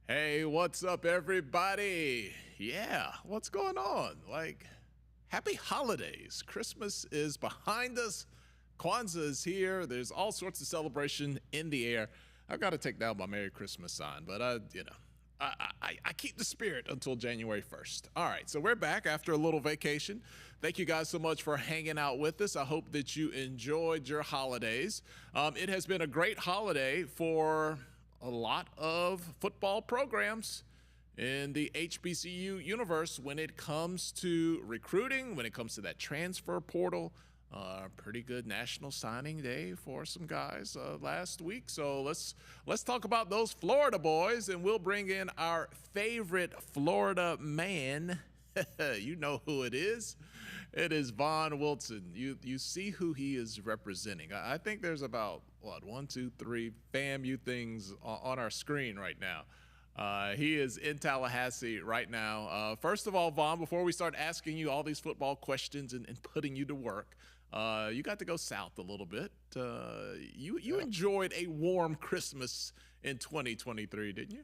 Hey, what's up, everybody? Yeah, what's going on? Happy holidays. Christmas is behind us. Kwanzaa is here. There's all sorts of celebration in the air. I've got to take down my Merry Christmas sign, but I keep the spirit until January 1st. All right, so we're back after a little vacation. Thank you guys so much for hanging out with us. I hope that you enjoyed your holidays. It has been a great holiday for a lot of football programs in the HBCU universe when it comes to recruiting, when it comes to that transfer portal. Pretty good national signing day for some guys last week. So let's talk about those Florida boys, and we'll bring in our favorite Florida man. You know who it is. It is Vaughn Wilson. You see who he is representing. I think there's about, 1, 2, 3 FAMU things on our screen right now. He is in Tallahassee right now. First of all, Vaughn, before we start asking you all these football questions and putting you to work, you got to go south a little bit. You enjoyed a warm Christmas in 2023, didn't you?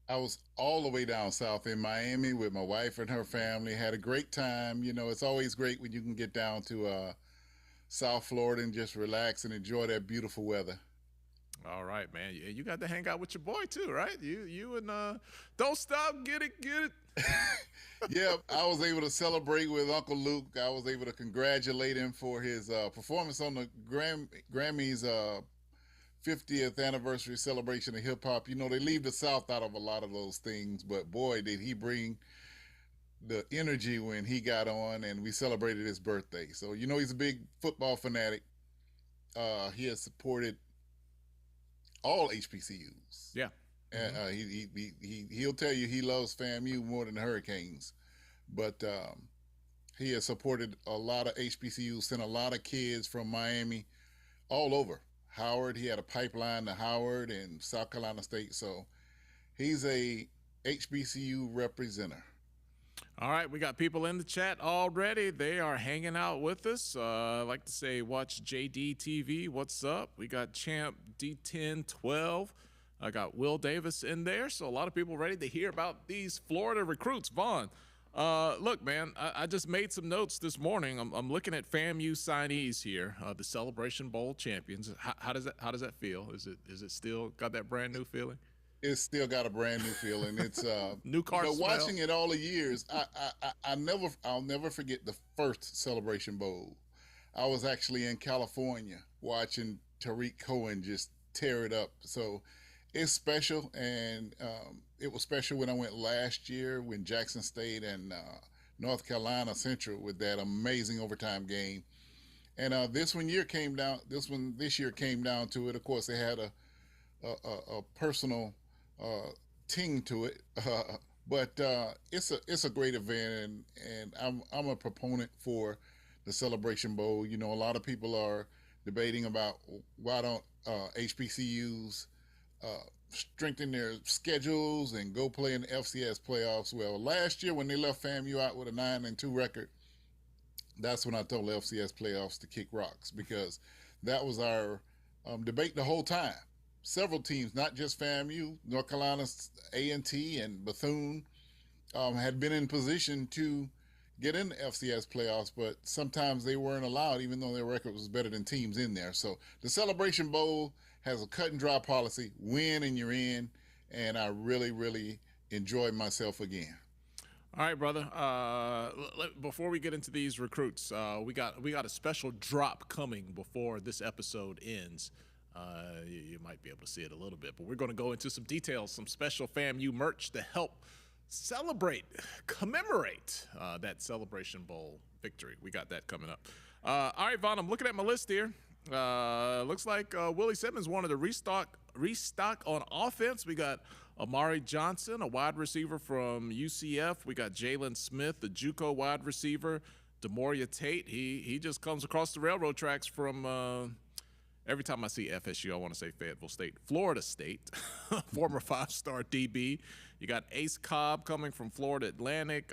I was all the way down south in Miami with my wife and her family. Had a great time. You know, it's always great when you can get down to South Florida and just relax and enjoy that beautiful weather. All right, man. You got to hang out with your boy too, right? You and Don't Stop, get it. Yeah, I was able to celebrate with Uncle Luke. I was able to congratulate him for his performance on the Grammys 50th anniversary celebration of hip hop. You know, they leave the South out of a lot of those things, but boy, did he bring the energy when he got on, and we celebrated his birthday. So, you know, he's a big football fanatic. He has supported all HBCUs. Yeah. He'll tell you he loves FAMU more than the Hurricanes, but he has supported a lot of HBCUs, sent a lot of kids from Miami all over. Howard, he had a pipeline to Howard and South Carolina State, so he's a HBCU representative. All right, we got people in the chat already. They are hanging out with us. I like to say, watch JD TV. What's up? We got Champ D1012. I got Will Davis in there. So a lot of people ready to hear about these Florida recruits. Vaughn, look, man, I just made some notes this morning. I'm looking at FAMU signees here, the Celebration Bowl champions. How does that feel? Is it still got that brand new feeling? It's still got a brand new feeling. It's new car smell. Watching it all the years. I'll never forget the first Celebration Bowl. I was actually in California watching Tariq Cohen just tear it up. So it's special, and it was special when I went last year when Jackson State and North Carolina Central with that amazing overtime game. And this year came down to it. Of course, they had a personal ting to it, but it's a great event, and I'm a proponent for the Celebration Bowl. You know, a lot of people are debating about why don't HBCUs strengthen their schedules and go play in the FCS playoffs. Well, last year when they left FAMU out with a 9-2 record, that's when I told the FCS playoffs to kick rocks, because that was our debate the whole time. Several teams, not just FAMU, North Carolina A&T and Bethune, had been in position to get in the FCS playoffs, but sometimes they weren't allowed, even though their record was better than teams in there. So the Celebration Bowl has a cut and dry policy: win and you're in. And I really, really enjoyed myself again. All right, brother. Before we get into these recruits, we got a special drop coming before this episode ends. You might be able to see it a little bit, but we're going to go into some details, some special FAMU merch to help commemorate that Celebration Bowl victory. We got that coming up. All right, Vaughn, I'm looking at my list here. Looks like Willie Simmons wanted to restock on offense. We got Amari Johnson, a wide receiver from UCF. We got Jalen Smith, the JUCO wide receiver. Demoria Tate, he just comes across the railroad tracks from every time I see FSU, I want to say Fayetteville State. Florida State, former 5-star DB. You got Ace Cobb coming from Florida Atlantic.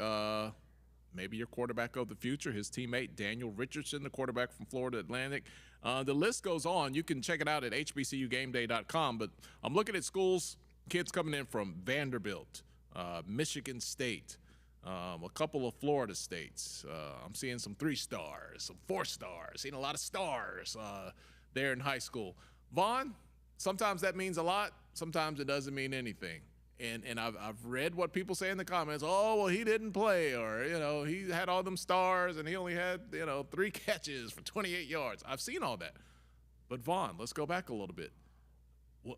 Maybe your quarterback of the future, his teammate Daniel Richardson, the quarterback from Florida Atlantic. The list goes on. You can check it out at hbcugameday.com. But I'm looking at schools kids coming in from Vanderbilt, Michigan State, a couple of Florida states. I'm seeing some 3 stars, some 4 stars, seeing a lot of stars there in high school. Vaughn, sometimes that means a lot. Sometimes it doesn't mean anything. And I've read what people say in the comments. Oh, well, he didn't play, or, he had all them stars and he only had, 3 catches for 28 yards. I've seen all that. But Vaughn, let's go back a little bit.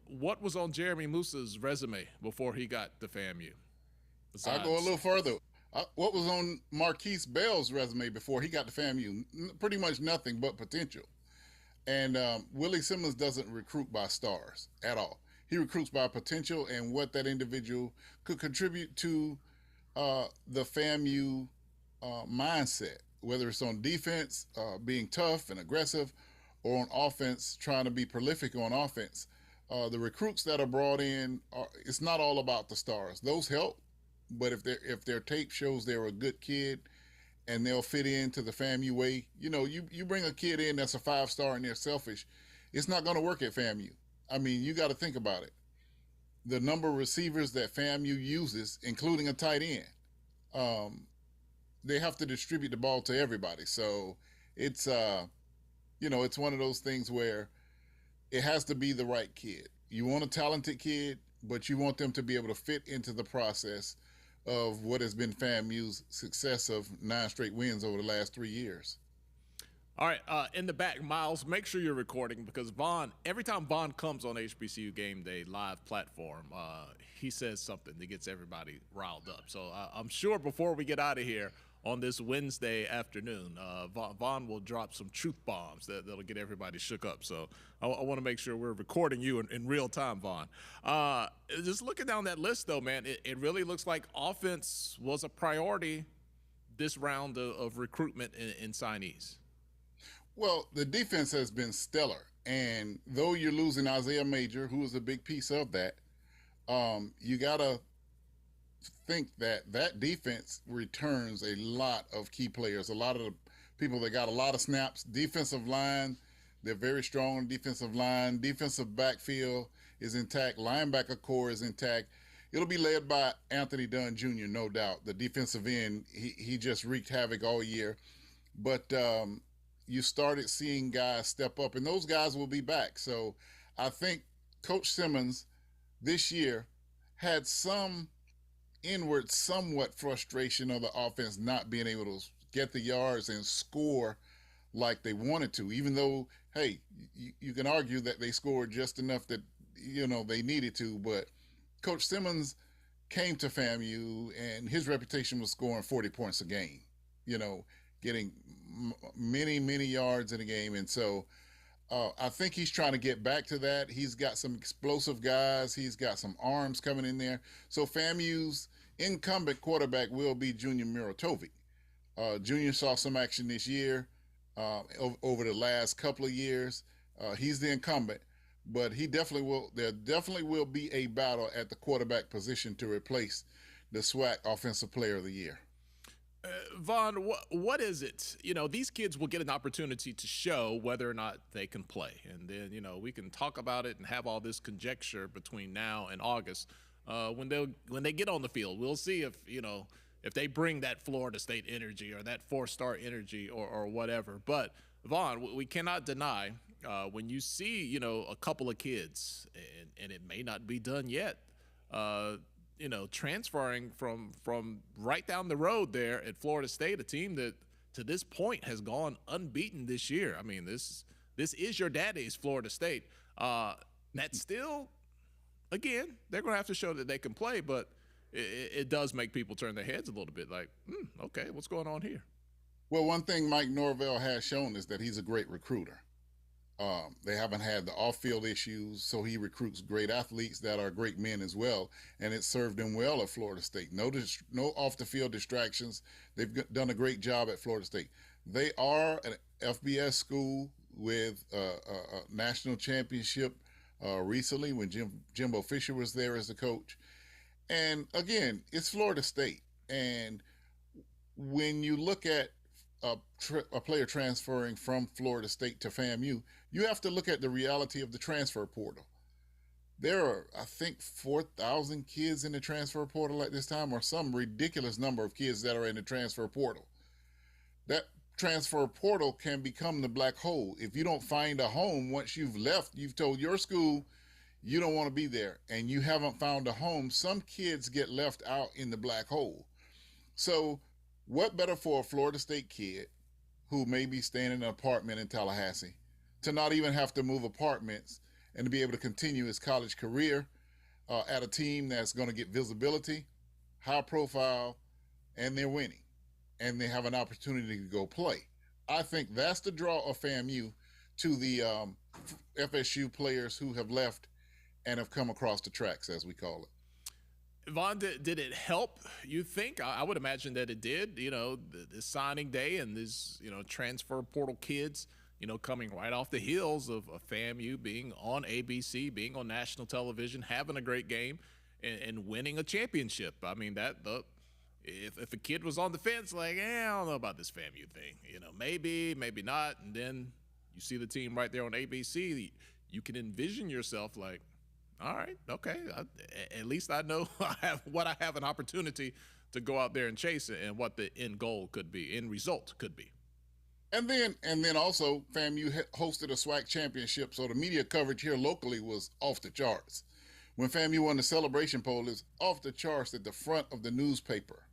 What was on Jeremy Musa's resume before he got to FAMU? I'll go a little further. What was on Marquise Bell's resume before he got to FAMU? Pretty much nothing but potential. And Willie Simmons doesn't recruit by stars at all. He recruits by potential and what that individual could contribute to the FAMU mindset, whether it's on defense, being tough and aggressive, or on offense, trying to be prolific on offense. The recruits that are brought in, it's not all about the stars. Those help, but if their tape shows they're a good kid and they'll fit into the FAMU way, you bring a kid in that's a 5-star and they're selfish, it's not going to work at FAMU. I mean, you got to think about it. The number of receivers that FAMU uses, including a tight end, they have to distribute the ball to everybody. So it's, it's one of those things where it has to be the right kid. You want a talented kid, but you want them to be able to fit into the process of what has been FAMU's success of 9 straight wins over the last 3 years. All right, in the back, Miles, make sure you're recording, because Vaughn, every time Vaughn comes on HBCU Game Day live platform, he says something that gets everybody riled up. So I'm sure before we get out of here on this Wednesday afternoon, Vaughn will drop some truth bombs that'll get everybody shook up. So I want to make sure we're recording you in real time, Vaughn. Just looking down that list, though, man, it really looks like offense was a priority this round of recruitment in signees. Well, the defense has been stellar, and though you're losing Isaiah Major, who is a big piece of that, you got to think that defense returns a lot of key players, a lot of the people that got a lot of snaps. Defensive line, they're very strong on defensive line. Defensive backfield is intact. Linebacker core is intact. It'll be led by Anthony Dunn Jr., no doubt. The defensive end, he just wreaked havoc all year. But you started seeing guys step up, and those guys will be back. So I think Coach Simmons this year had some inward, somewhat frustration of the offense not being able to get the yards and score like they wanted to, even though, hey, you can argue that they scored just enough that, they needed to. But Coach Simmons came to FAMU, and his reputation was scoring 40 points a game, getting many yards in a game. And so I think he's trying to get back to that. He's got some explosive guys. He's got some arms coming in there. So FAMU's incumbent quarterback will be Junior Miratovic. Junior saw some action this year, over the last couple of years. He's the incumbent, but there definitely will be a battle at the quarterback position to replace the SWAC Offensive Player of the Year. Vaughn, what is it? These kids will get an opportunity to show whether or not they can play. And then, we can talk about it and have all this conjecture between now and August. When they get on the field, we'll see if they bring that Florida State energy or that 4-star energy or whatever. But, Vaughn, we cannot deny when you see, a couple of kids, and it may not be done yet, transferring from right down the road there at Florida State, a team that to this point has gone unbeaten this year. I mean, this is your daddy's Florida State. That still, again, they're going to have to show that they can play, but it does make people turn their heads a little bit like, okay, what's going on here? Well, one thing Mike Norvell has shown is that he's a great recruiter. They haven't had the off-field issues, so he recruits great athletes that are great men as well, and it served him well at Florida State. No off-the-field distractions. They've done a great job at Florida State. They are an FBS school with a national championship recently when Jimbo Fisher was there as the coach. And, again, it's Florida State. And when you look at a player transferring from Florida State to FAMU, you have to look at the reality of the transfer portal. There are, I think, 4,000 kids in the transfer portal at this time, or some ridiculous number of kids that are in the transfer portal. That transfer portal can become the black hole. If you don't find a home once you've left, you've told your school you don't want to be there, and you haven't found a home, some kids get left out in the black hole. So, what better for a Florida State kid who may be staying in an apartment in Tallahassee to not even have to move apartments and to be able to continue his college career at a team that's going to get visibility, high profile, and they're winning, and they have an opportunity to go play. I think that's the draw of FAMU to the FSU players who have left and have come across the tracks, as we call it. Vaughn, did it help, you think? I would imagine that it did. You know, the signing day and these, transfer portal kids, coming right off the heels of FAMU being on ABC, being on national television, having a great game, and winning a championship. I mean, if a kid was on the fence, like, I don't know about this FAMU thing, maybe not, and then you see the team right there on ABC, you can envision yourself like, all right, okay, at least I know I have an opportunity to go out there and chase it, and what the end goal could be, end result could be. And then also FAMU hosted a SWAC championship, so the media coverage here locally was off the charts. When FAMU won the Celebration Bowl, it's off the charts at the front of the newspaper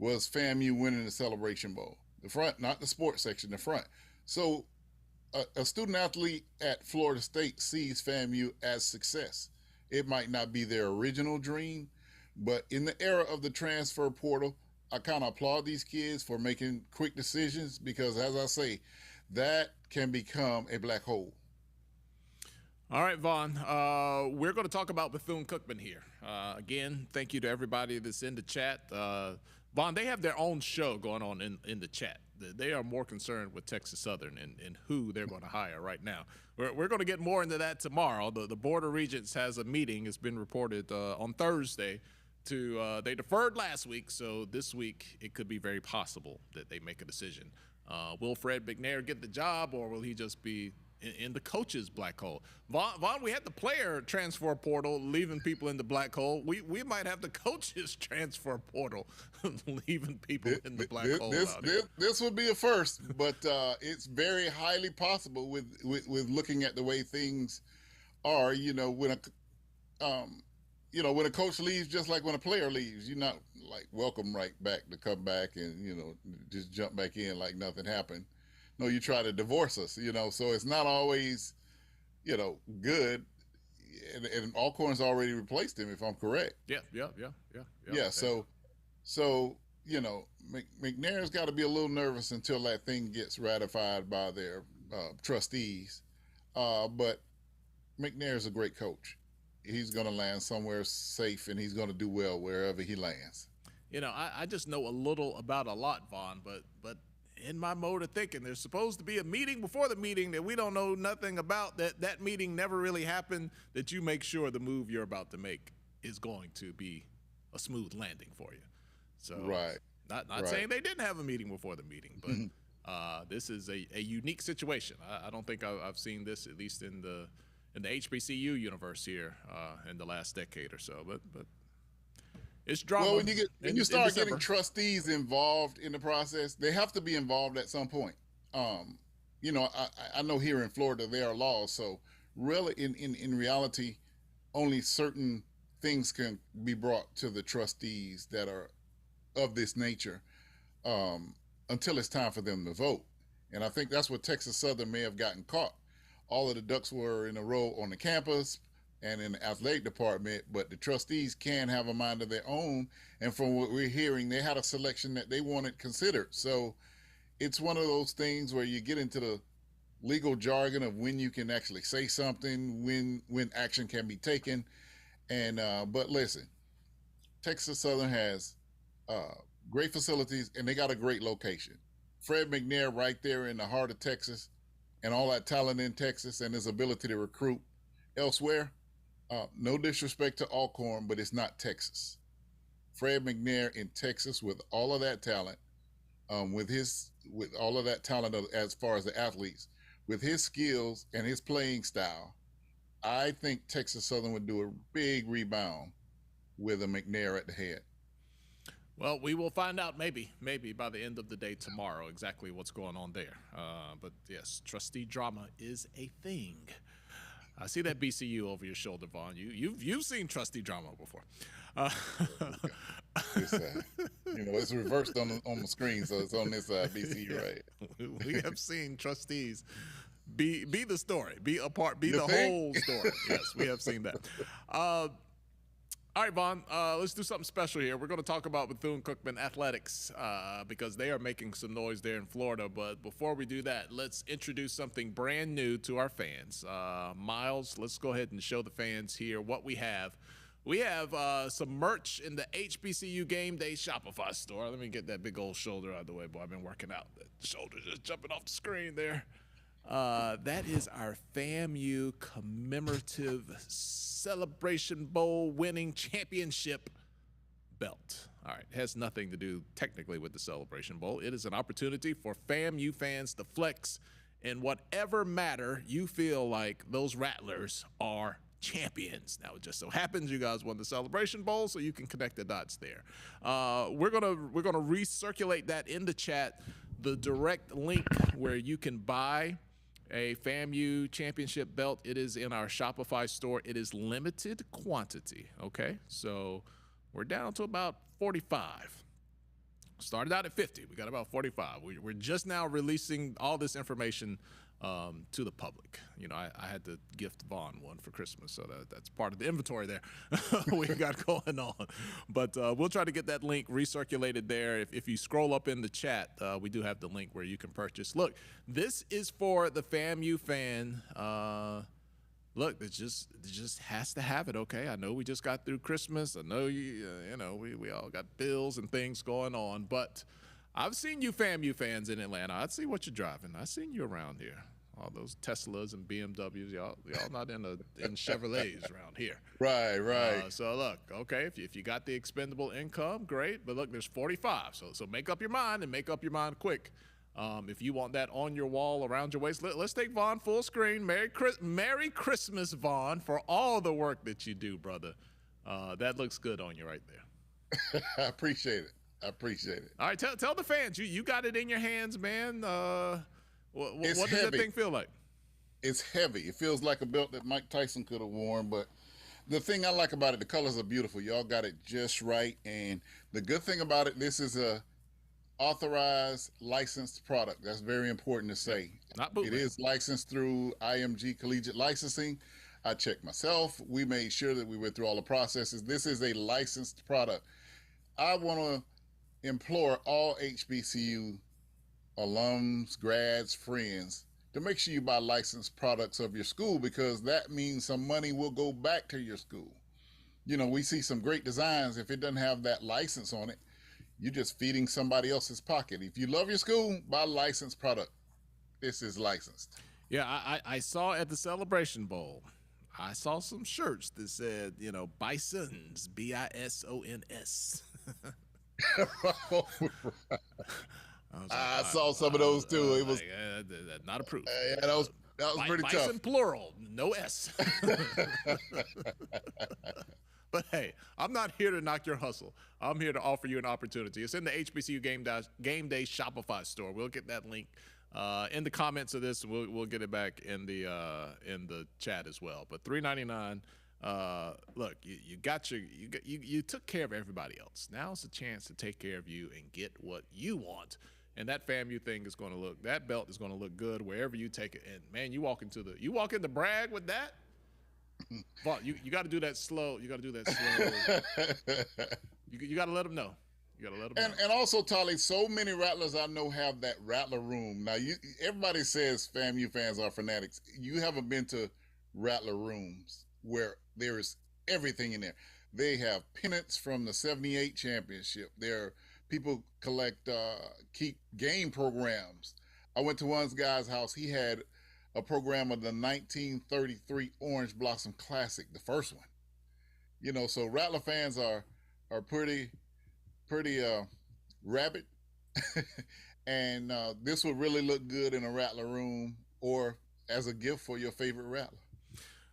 was FAMU winning the Celebration Bowl. The front, not the sports section, the front. So a student athlete at Florida State sees FAMU as success. It might not be their original dream, but in the era of the transfer portal, I kind of applaud these kids for making quick decisions because, as I say, that can become a black hole. All right, Vaughn, we're going to talk about Bethune-Cookman here. Again, thank you to everybody that's in the chat. Vaughn, they have their own show going on in the chat. They are more concerned with Texas Southern and who they're going to hire right now. We're going to get more into that tomorrow. The Board of Regents has a meeting. It's been reported on Thursday. They deferred last week, so this week it could be very possible that they make a decision. Will Fred McNair get the job, or will he just be in the coach's black hole? Vaughn, we had the player transfer portal leaving people in the black hole. We might have the coach's transfer portal leaving people in the black hole. This would be a first, but it's very highly possible with looking at the way things are. When a coach leaves, just like when a player leaves, you're not like welcome right back to come back and just jump back in like nothing happened. No, you try to divorce us, so it's not always, good. And Alcorn's already replaced him, if I'm correct. Yeah. So McNair's got to be a little nervous until that thing gets ratified by their trustees. But McNair's a great coach. He's going to land somewhere safe, and he's going to do well wherever he lands. I just know a little about a lot, Vaughn, but in my mode of thinking, there's supposed to be a meeting before the meeting that we don't know nothing about, that meeting never really happened, that you make sure the move you're about to make is going to be a smooth landing for you. So right. Not right. Saying they didn't have a meeting before the meeting, but this is a unique situation. I don't think I've seen this, at least in the HBCU universe here in the last decade or so, but it's drama. Well, when you start getting trustees involved in the process, they have to be involved at some point. I know here in Florida there are laws, so really in reality, only certain things can be brought to the trustees that are of this nature until it's time for them to vote. And I think that's what Texas Southern may have gotten caught. All of the ducks were in a row on the campus and in the athletic department, but the trustees can have a mind of their own. And from what we're hearing, they had a selection that they wanted considered. So it's one of those things where you get into the legal jargon of when you can actually say something, when action can be taken. And but listen, Texas Southern has great facilities, and they got a great location. Fred McNair right there in the heart of Texas, and all that talent in Texas, and his ability to recruit elsewhere. No disrespect to Alcorn, but it's not Texas. Fred McNair in Texas with all of that talent, with all of that talent as far as the athletes, with his skills and his playing style, I think Texas Southern would do a big rebound with a McNair at the head. Well, we will find out maybe by the end of the day tomorrow exactly what's going on there. But yes, trustee drama is a thing. I see that BCU over your shoulder, Vaughn. You've seen trustee drama before. It's reversed on the screen, so it's on this side, BCU, right? We have seen trustees be the story, be a part, be You the think? whole story. Yes, we have seen that. All right, Vaughn, let's do something special here. We're going to talk about Bethune-Cookman athletics because they are making some noise there in Florida. But before we do that, let's introduce something brand new to our fans. Miles, let's go ahead and show the fans here what we have. We have some merch in the HBCU Game Day Shopify store. Let me get that big old shoulder out of the way, boy. I've been working out. That shoulder just jumping off the screen there. That is our FAMU commemorative Celebration Bowl winning championship belt. All right, it has nothing to do technically with the Celebration Bowl. It is an opportunity for FAMU fans to flex in whatever matter you feel like those Rattlers are champions. Now, it just so happens you guys won the Celebration Bowl, so you can connect the dots there. We're gonna recirculate that in the chat, the direct link where you can buy a FAMU championship belt. It is in our Shopify store. It is limited quantity, okay? So we're down to about 45. Started out at 50. We got about 45. We're just now releasing all this information to the public. You know, I had to gift Vaughn one for Christmas, so that's part of the inventory there we got going on. But we'll try to get that link recirculated there. If you scroll up in the chat, we do have the link where you can purchase. Look, this is for the FAMU fan. Look, it just has to have it, okay? I know we just got through Christmas. I know we all got bills and things going on, but I've seen you FAMU fans in Atlanta. I see what you're driving. I've seen you around here. All those Teslas and BMWs, y'all not in Chevrolets around here. Right. So look, okay, if you got the expendable income, great. But look, there's 45. So make up your mind and make up your mind quick. If you want that on your wall around your waist, let's take Vaughn full screen. Merry Christmas, Vaughn, for all the work that you do, brother. That looks good on you right there. I appreciate it. All right, tell the fans you got it in your hands, man. What does that thing feel like? It's heavy. It feels like a belt that Mike Tyson could have worn, but the thing I like about it, the colors are beautiful. Y'all got it just right, and the good thing about it, this is a authorized, licensed product. That's very important to say. Not bootleg. It is licensed through IMG Collegiate Licensing. I checked myself. We made sure that we went through all the processes. This is a licensed product. I want to implore all HBCU alums, grads, friends to make sure you buy licensed products of your school, because that means some money will go back to your school. You know, we see some great designs. If it doesn't have that license on it, you're just feeding somebody else's pocket. If you love your school, buy a licensed product. This is licensed. Yeah, I saw at the Celebration Bowl, I saw some shirts that said, Bisons, BISONS. I saw some of those too. It was not approved. Yeah, that was pretty tough. Bison plural, no S. But hey, I'm not here to knock your hustle. I'm here to offer you an opportunity. It's in the HBCU Game Day Shopify store. We'll get that link in the comments of this, and we'll get it back in the chat as well. But $3.99. Look, you took care of everybody else. Now it's a chance to take care of you and get what you want. And that FAMU thing is going to look. That belt is going to look good wherever you take it. And man, you walk into brag with that. But you got to do that slow. You got to do that slow. You got to let them know. You got to let them know. And also, Tolly, so many Rattlers I know have that Rattler Room. Now, everybody says FAMU fans are fanatics. You haven't been to Rattler Rooms where there is everything in there. They have pennants from the '78 championship. People keep game programs. I went to one guy's house. He had a program of the 1933 Orange Blossom Classic, the first one. So Rattler fans are pretty rabid. And this would really look good in a Rattler Room or as a gift for your favorite Rattler.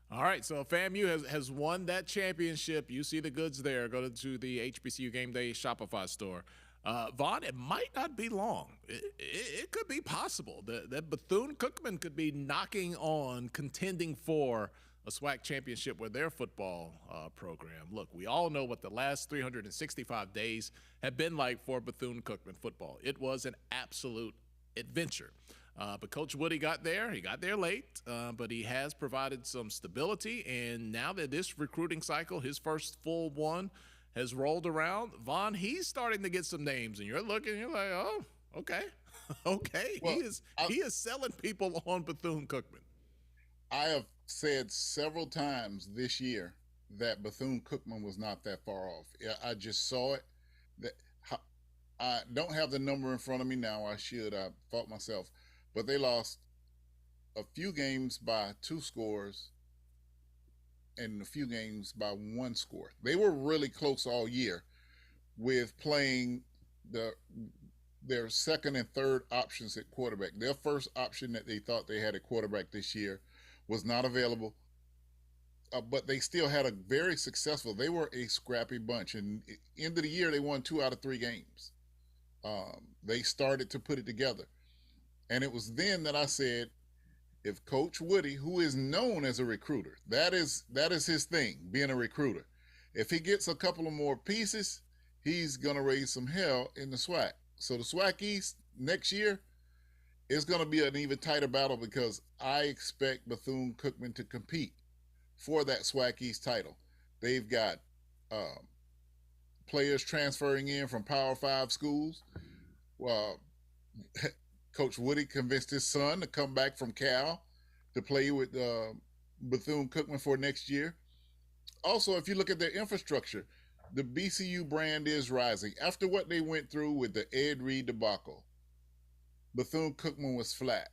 All right, so FAMU has won that championship. You see the goods there. Go to the HBCU Game Day Shopify store. Vaughn, it might not be long. It could be possible that Bethune-Cookman could be knocking on, contending for a SWAC championship with their football program. Look, we all know what the last 365 days have been like for Bethune-Cookman football. It was an absolute adventure. But Coach Woody got there. He got there late, but he has provided some stability. And now that this recruiting cycle, his first full one, has rolled around, Vaughn, he's starting to get some names. And you're looking, you're like, oh, okay. Okay. Well, he is selling people on Bethune-Cookman. I have said several times this year that Bethune-Cookman was not that far off. I just saw it. I don't have the number in front of me now. I should. I fought myself. But they lost a few games by 2 scores and a few games by 1 score. They were really close all year with playing their second and third options at quarterback. Their first option that they thought they had at quarterback this year was not available, but they still had a very successful. They were a scrappy bunch, and at the end of the year, they won 2 out of 3 games. They started to put it together. And it was then that I said, if Coach Woody, who is known as a recruiter, that is his thing, being a recruiter. If he gets a couple of more pieces, he's going to raise some hell in the SWAC. So the SWAC East next year is going to be an even tighter battle because I expect Bethune-Cookman to compete for that SWAC East title. They've got players transferring in from Power 5 schools. Well, Coach Woody convinced his son to come back from Cal to play with Bethune-Cookman for next year. Also, if you look at their infrastructure, the BCU brand is rising. After what they went through with the Ed Reed debacle, Bethune-Cookman was flat.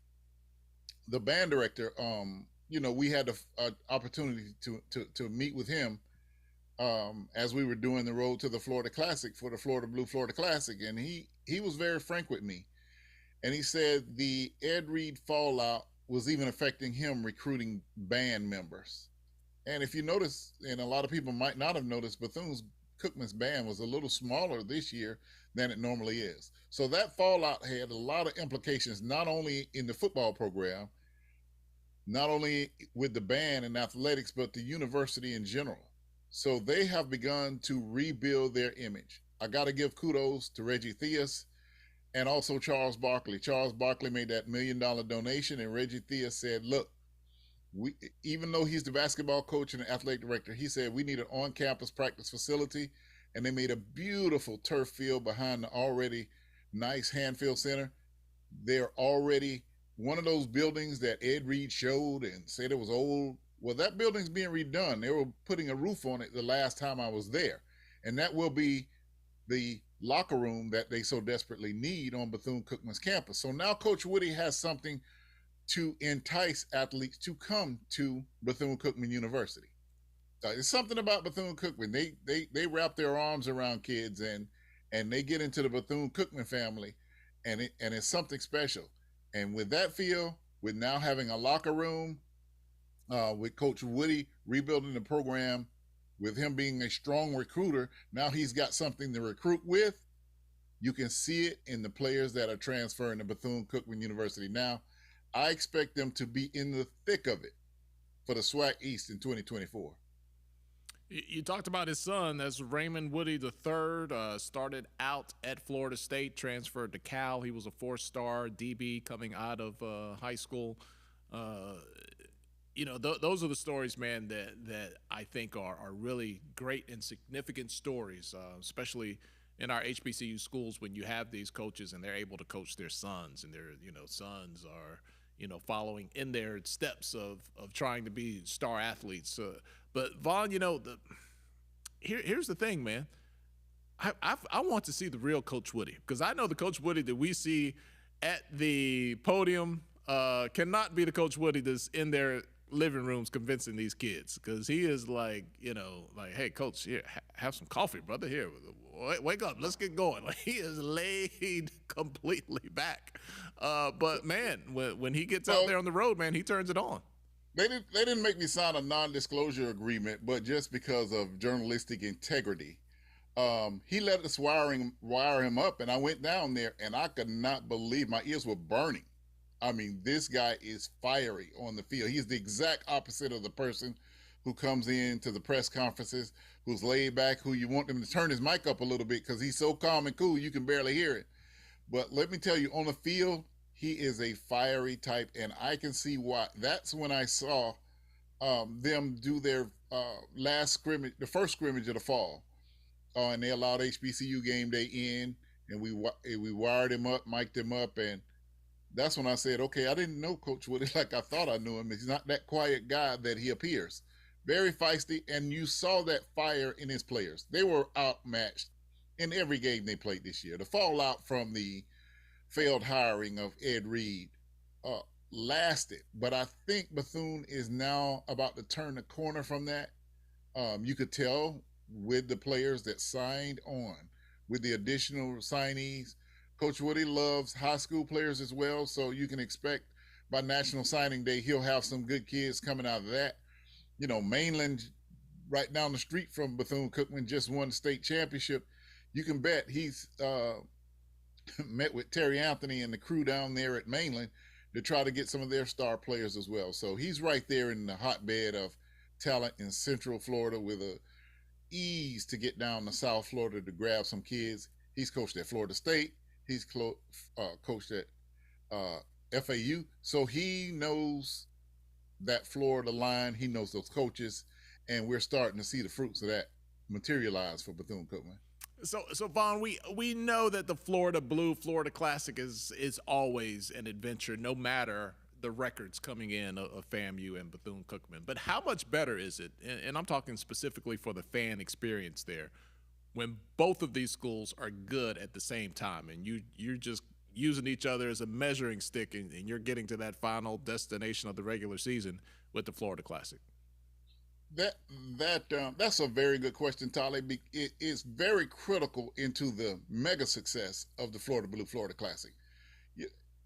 The band director, we had an opportunity to meet with him as we were doing the road to the Florida Classic for the Florida Blue Florida Classic, and he was very frank with me. And he said the Ed Reed fallout was even affecting him recruiting band members. And if you notice, and a lot of people might not have noticed, Bethune-Cookman's band was a little smaller this year than it normally is. So that fallout had a lot of implications, not only in the football program, not only with the band and athletics, but the university in general. So they have begun to rebuild their image. I got to give kudos to Reggie Theus and also Charles Barkley. Charles Barkley made that $1 million donation, and Reggie Theus said, look, even though he's the basketball coach and the athletic director, he said we need an on-campus practice facility, and they made a beautiful turf field behind the already nice Hanfield Center. They're already one of those buildings that Ed Reed showed and said it was old. Well, that building's being redone. They were putting a roof on it the last time I was there, and that will be the locker room that they so desperately need on Bethune-Cookman's campus. So now Coach Woody has something to entice athletes to come to Bethune-Cookman University. It's something about Bethune-Cookman. They wrap their arms around kids and they get into the Bethune-Cookman family, and it's something special. And with that feel, with now having a locker room, with Coach Woody rebuilding the program, with him being a strong recruiter, now he's got something to recruit with. You can see it in the players that are transferring to Bethune-Cookman University. Now, I expect them to be in the thick of it for the SWAC East in 2024. You talked about his son. That's Raymond Woody III. Started out at Florida State, transferred to Cal. He was a 4-star DB coming out of high school. Those are the stories, man, that I think are really great and significant stories, especially in our HBCU schools when you have these coaches and they're able to coach their sons, and their sons are following in their steps of trying to be star athletes. But Vaughn, here's the thing, man. I want to see the real Coach Woody, because I know the Coach Woody that we see at the podium cannot be the Coach Woody that's in their living rooms convincing these kids, because he is like, hey, coach, here, have some coffee, brother. Here, wake up, let's get going. Like, he is laid completely back. But man, when he gets out there on the road, man, he turns it on. They didn't make me sign a non-disclosure agreement, but just because of journalistic integrity. He let us wire him up, and I went down there, and I could not believe my ears were burning. I mean, this guy is fiery on the field. He's the exact opposite of the person who comes in to the press conferences, who's laid back, who you want him to turn his mic up a little bit because he's so calm and cool you can barely hear it. But let me tell you, on the field, he is a fiery type, and I can see why. That's when I saw them do their last scrimmage, the first scrimmage of the fall, and they allowed HBCU game day in, and we wired him up, mic'd him up, and that's when I said, okay, I didn't know Coach Woody like I thought I knew him. He's not that quiet guy that he appears. Very feisty, and you saw that fire in his players. They were outmatched in every game they played this year. The fallout from the failed hiring of Ed Reed uh, lasted, but I think Bethune is now about to turn the corner from that. You could tell with the players that signed on, with the additional signees. Coach Woody loves high school players as well, so you can expect by National Signing Day he'll have some good kids coming out of that. You know, Mainland, right down the street from Bethune-Cookman, just won the state championship. You can bet he's met with Terry Anthony and the crew down there at Mainland to try to get some of their star players as well. So he's right there in the hotbed of talent in Central Florida with a ease to get down to South Florida to grab some kids. He's coached at Florida State. He's coached at FAU. So he knows that Florida line. He knows those coaches. And we're starting to see the fruits of that materialize for Bethune-Cookman. So Vaughn, we know that the Florida Florida Classic is always an adventure, no matter the records coming in of FAMU and Bethune-Cookman. But how much better is it? And I'm talking specifically for the fan experience there, when both of these schools are good at the same time, and you're just using each other as a measuring stick, and you're getting to that final destination of the regular season with the Florida Classic. That's a very good question, Tolly. It is very critical into the mega success of the Florida Classic.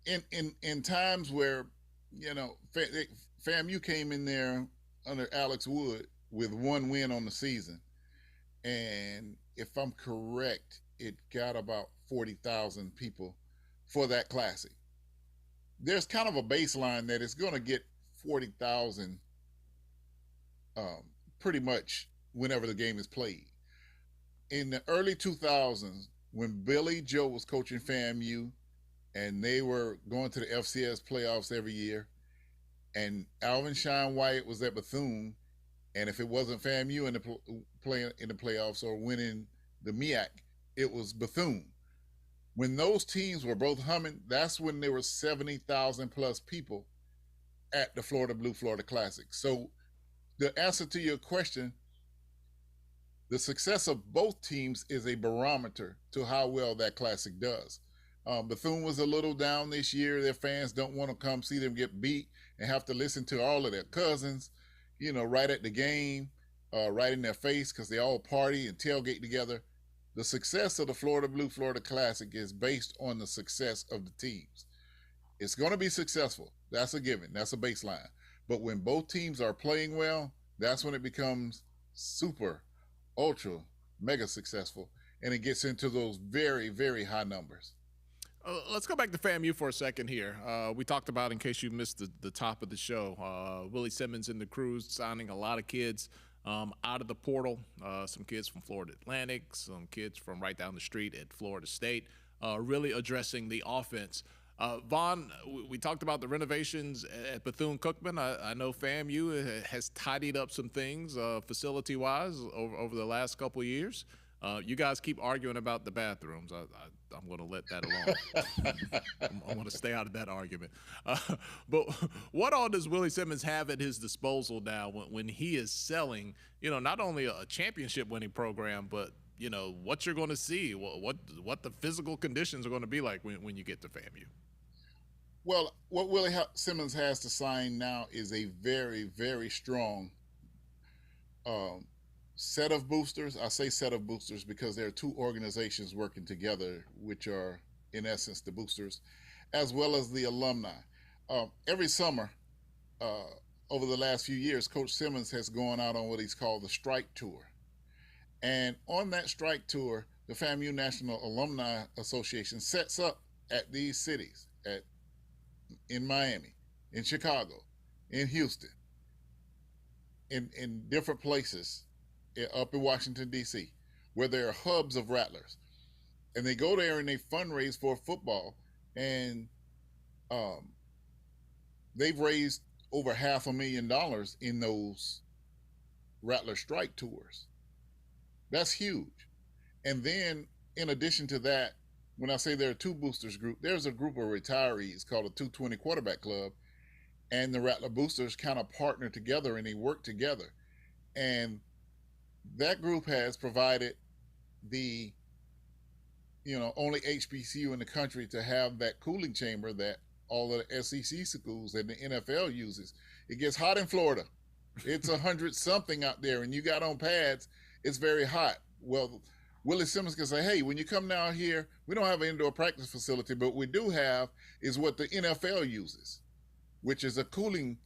In times where, you know, FAMU came in there under Alex Wood with one win on the season, and if I'm correct, it got about 40,000 people for that classic. There's kind of a baseline that it's going to get 40,000 pretty much whenever the game is played. In the early 2000s, when Billy Joe was coaching FAMU and they were going to the FCS playoffs every year, and Alvin Shine Wyatt was at Bethune, and if it wasn't FAMU in the playoffs or winning the MEAC, it was Bethune. When those teams were both humming, that's when there were 70,000 plus people at the Florida Classic. So the answer to your question, the success of both teams is a barometer to how well that classic does. Bethune was a little down this year. Their fans don't want to come see them get beat and have to listen to all of their cousins, you know, right at the game, right in their face, because they all party and tailgate together. The success of the Florida Classic is based on the success of the teams. It's going to be successful. That's a given. That's a baseline. But when both teams are playing well, that's when it becomes super, ultra, mega successful, and it gets into those very, very high numbers. Let's go back to FAMU for a second here. We talked about, in case you missed the top of the show, Willie Simmons and the crew signing a lot of kids out of the portal, some kids from Florida Atlantic, some kids from right down the street at Florida State, really addressing the offense. Vaughn, we talked about the renovations at Bethune-Cookman. I know FAMU has tidied up some things facility-wise over the last couple of years. You guys keep arguing about the bathrooms. I'm going to let that alone. I'm going to stay out of that argument. But what all does Willie Simmons have at his disposal now when he is selling, you know, not only a championship-winning program, but you know what you're going to see, what the physical conditions are going to be like when you get to FAMU? Well, what Willie Simmons has to sign now is a very, very strong set of boosters. I say set of boosters because there are two organizations working together, which are, in essence, the boosters, as well as the alumni. Every summer, over the last few years, Coach Simmons has gone out on what he's called the strike tour. And on that strike tour, the FAMU National Alumni Association sets up at these cities, in Miami, in Chicago, in Houston, in different places, up in Washington, D.C., where there are hubs of Rattlers. And they go there and they fundraise for football. And they've raised over $500,000 in those Rattler strike tours. That's huge. And then in addition to that, when I say there are two boosters group, there's a group of retirees called a 220 Quarterback Club, and the Rattler boosters kind of partner together and they work together. And that group has provided the, only HBCU in the country to have that cooling chamber that all of the SEC schools and the NFL uses. It gets hot in Florida. It's 100 something out there, and you got on pads. It's very hot. Well, Willie Simmons can say, hey, when you come down here, we don't have an indoor practice facility, but what we do have is what the NFL uses, which is a cooling.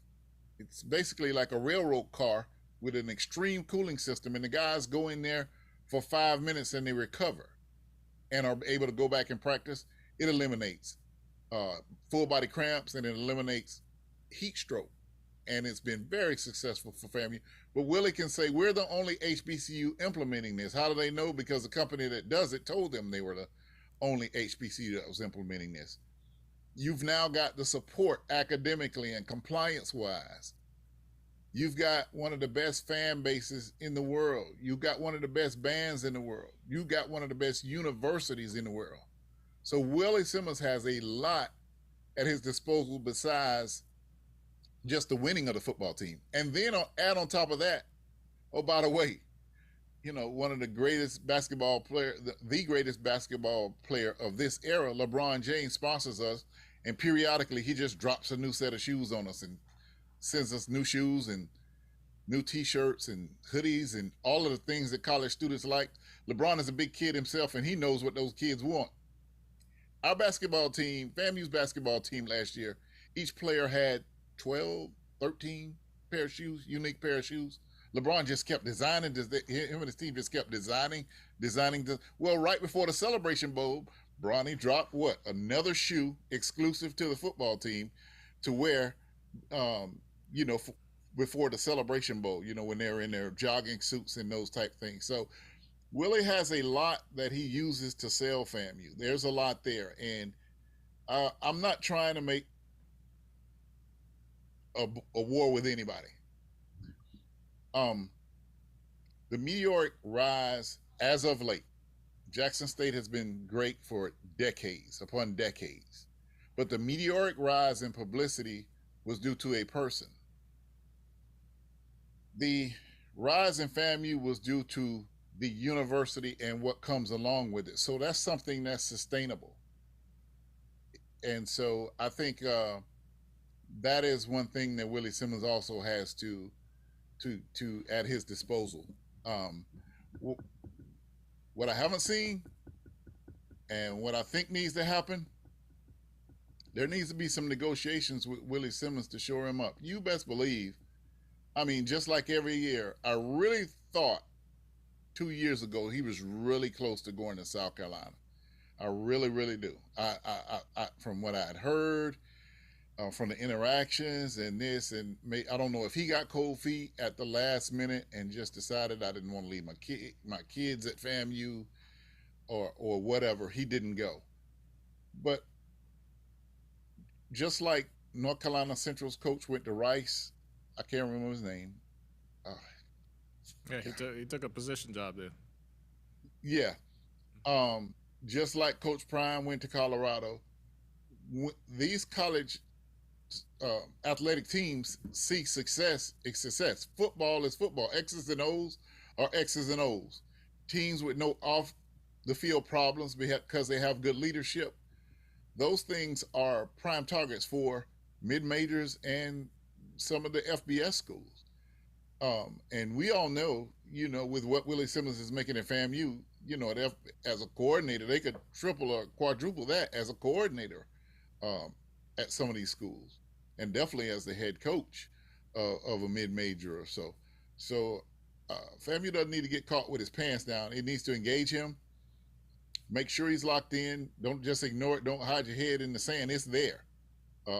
It's basically like a railroad car with an extreme cooling system, and the guys go in there for 5 minutes and they recover and are able to go back and practice. It eliminates full body cramps and it eliminates heat stroke. And it's been very successful for FAMU. But Willie can say, we're the only HBCU implementing this. How do they know? Because the company that does it told them they were the only HBCU that was implementing this. You've now got the support academically and compliance-wise. You've got one of the best fan bases in the world. You've got one of the best bands in the world. You've got one of the best universities in the world. So Willie Simmons has a lot at his disposal besides just the winning of the football team. And then add on top of that, oh, by the way, one of the greatest basketball player, the greatest basketball player of this era, LeBron James, sponsors us. And periodically he just drops a new set of shoes on us and sends us new shoes and new T-shirts and hoodies and all of the things that college students like. LeBron is a big kid himself, and he knows what those kids want. Our basketball team, FAMU's basketball team last year, each player had 12, 13 pair of shoes, unique pair of shoes. LeBron just kept designing, him and his team just kept designing. Well, right before the Celebration Bowl, Bronny dropped another shoe exclusive to the football team to wear, before the Celebration Bowl, when they're in their jogging suits and those type things. So Willie has a lot that he uses to sell FAMU. There's a lot there. And I'm not trying to make a war with anybody. The meteoric rise as of late, Jackson State has been great for decades upon decades. But the meteoric rise in publicity was due to a person. The rise in FAMU was due to the university and what comes along with it. So that's something that's sustainable. And so I think that is one thing that Willie Simmons also has to at his disposal. What I haven't seen and what I think needs to happen, there needs to be some negotiations with Willie Simmons to shore him up. You best believe, just like every year, I really thought 2 years ago he was really close to going to South Carolina. I really, really do. I from what I had heard, from the interactions and this, and I don't know if he got cold feet at the last minute and just decided I didn't want to leave my kids at FAMU or whatever. He didn't go. But just like North Carolina Central's coach went to Rice, I can't remember his name. Yeah, he took a position job there. Yeah. Just like Coach Prime went to Colorado, these college athletic teams seek success. It's success. Football is football. X's and O's are X's and O's. Teams with no off the field problems because they have good leadership. Those things are prime targets for mid-majors and some of the FBS schools. And we all know, with what Willie Simmons is making at FAMU, as a coordinator, they could triple or quadruple that as a coordinator at some of these schools, and definitely as the head coach. of a mid-major or so. So FAMU doesn't need to get caught with his pants down. It needs to engage him, make sure he's locked in. Don't just ignore it. Don't hide your head in the sand. It's there.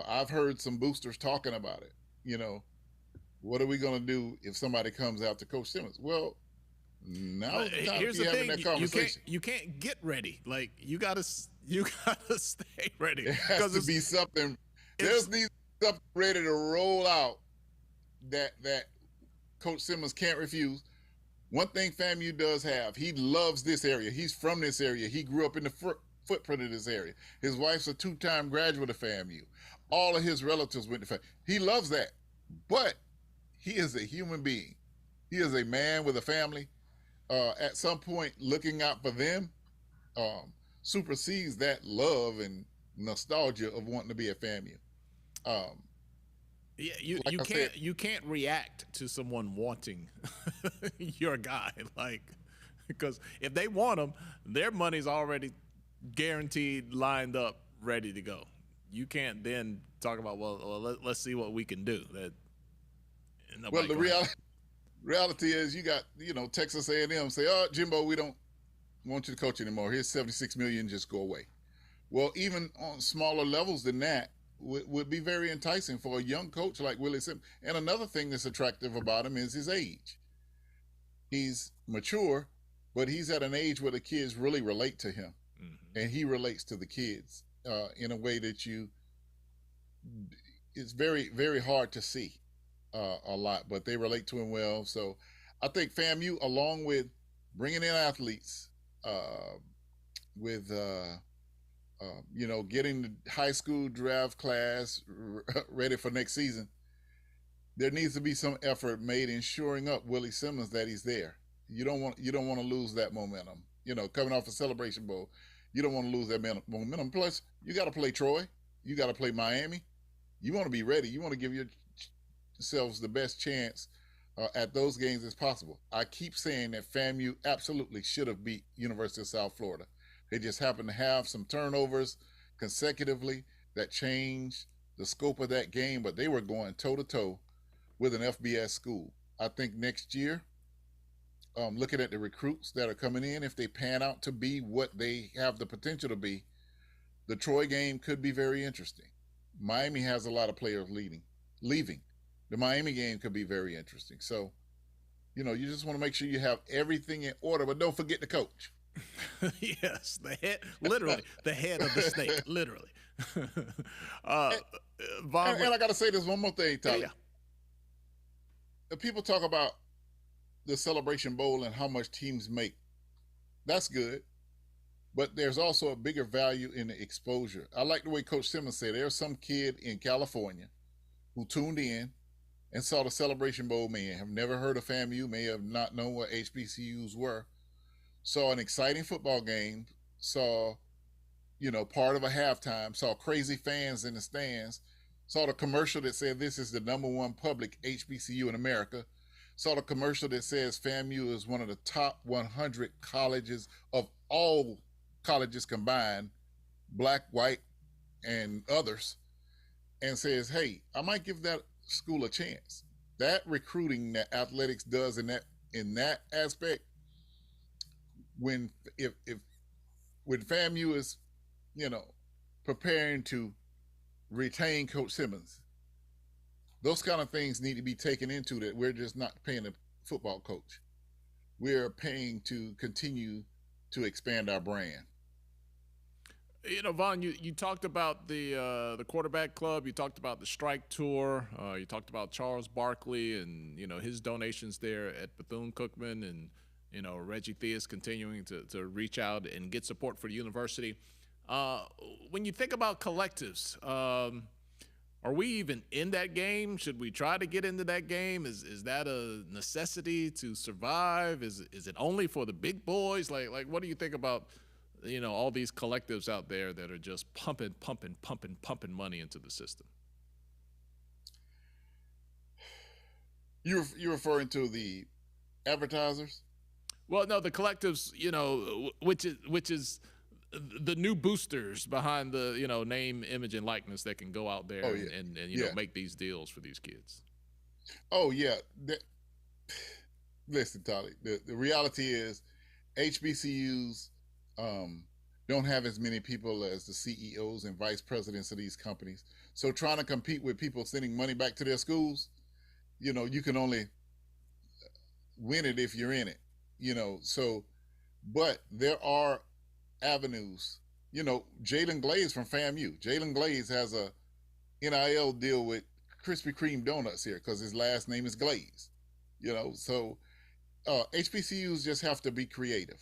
I've heard some boosters talking about it. What are we going to do if somebody comes out to Coach Simmons? Well, now here's the thing: that conversation. You can't get ready. Like you gotta stay ready. There has to be something. There's needs something ready to roll out that Coach Simmons can't refuse. One thing FAMU does have: he loves this area. He's from this area. He grew up in the footprint of this area. His wife's a 2-time graduate of FAMU. All of his relatives went to FAMU. He loves that, but he is a human being. He is a man with a family. At some point, looking out for them supersedes that love and nostalgia of wanting to be at FAMU. Yeah, you can't react to someone wanting your guy, because if they want him, their money's already guaranteed, lined up, ready to go. You can't then talk about let's see what we can do. Well, the reality is you got Texas A&M say, "Oh, Jimbo, we don't want you to coach anymore. Here's $76 million, just go away." Well, even on smaller levels than that would be very enticing for a young coach like Willie Simmons. And another thing that's attractive about him is his age. He's mature, but he's at an age where the kids really relate to him, and he relates to the kids in a way that it's very, very hard to see. A lot, but they relate to him well. So I think FAMU, along with bringing in athletes, with getting the high school draft class ready for next season, there needs to be some effort made in shoring up Willie Simmons that he's there. You don't want to lose that momentum. Coming off a Celebration Bowl, you don't want to lose that momentum. Plus, you got to play Troy, you got to play Miami. You want to be ready. You want to give yourselves the best chance at those games as possible. I keep saying that FAMU absolutely should have beat University of South Florida. They just happened to have some turnovers consecutively that changed the scope of that game, but they were going toe-to-toe with an FBS school. I think next year, looking at the recruits that are coming in, if they pan out to be what they have the potential to be, the Troy game could be very interesting. Miami has a lot of players leaving. The Miami game could be very interesting. So, you just want to make sure you have everything in order, but don't forget the coach. Yes, the head of the snake, literally. Vaughn, and I got to say this one more thing, Tolly. Yeah. The people talk about the Celebration Bowl and how much teams make. That's good, but there's also a bigger value in the exposure. I like the way Coach Simmons said there's some kid in California who tuned in and saw the Celebration Bowl, may have never heard of FAMU, may have not known what HBCUs were, saw an exciting football game, saw, part of a halftime, saw crazy fans in the stands, saw the commercial that said this is the #1 public HBCU in America, saw the commercial that says FAMU is one of the top 100 colleges of all colleges combined, black, white, and others, and says, hey, I might give that school a chance. That recruiting that athletics does in that aspect, when FAMU is, preparing to retain Coach Simmons, those kind of things need to be taken into that. We're just not paying a football coach. We're paying to continue to expand our brand. Vaughn, you talked about the quarterback club. You talked about the strike tour. You talked about Charles Barkley and, his donations there at Bethune-Cookman, and, Reggie Theus continuing to reach out and get support for the university. When you think about collectives, are we even in that game? Should we try to get into that game? Is that a necessity to survive? Is it only for the big boys? Like what do you think about all these collectives out there that are just pumping money into the system? You're referring to the advertisers? Well, no, the collectives, which is the new boosters behind the, name, image, and likeness that can go out there and make these deals for these kids. Oh yeah. Listen, Tolly. The reality is, HBCUs um, don't have as many people as the CEOs and vice presidents of these companies. So trying to compete with people sending money back to their schools, you can only win it if you're in it. So but there are avenues. Jalen Glaze from FAMU. Jalen Glaze has a NIL deal with Krispy Kreme donuts here because his last name is Glaze. So HBCUs just have to be creative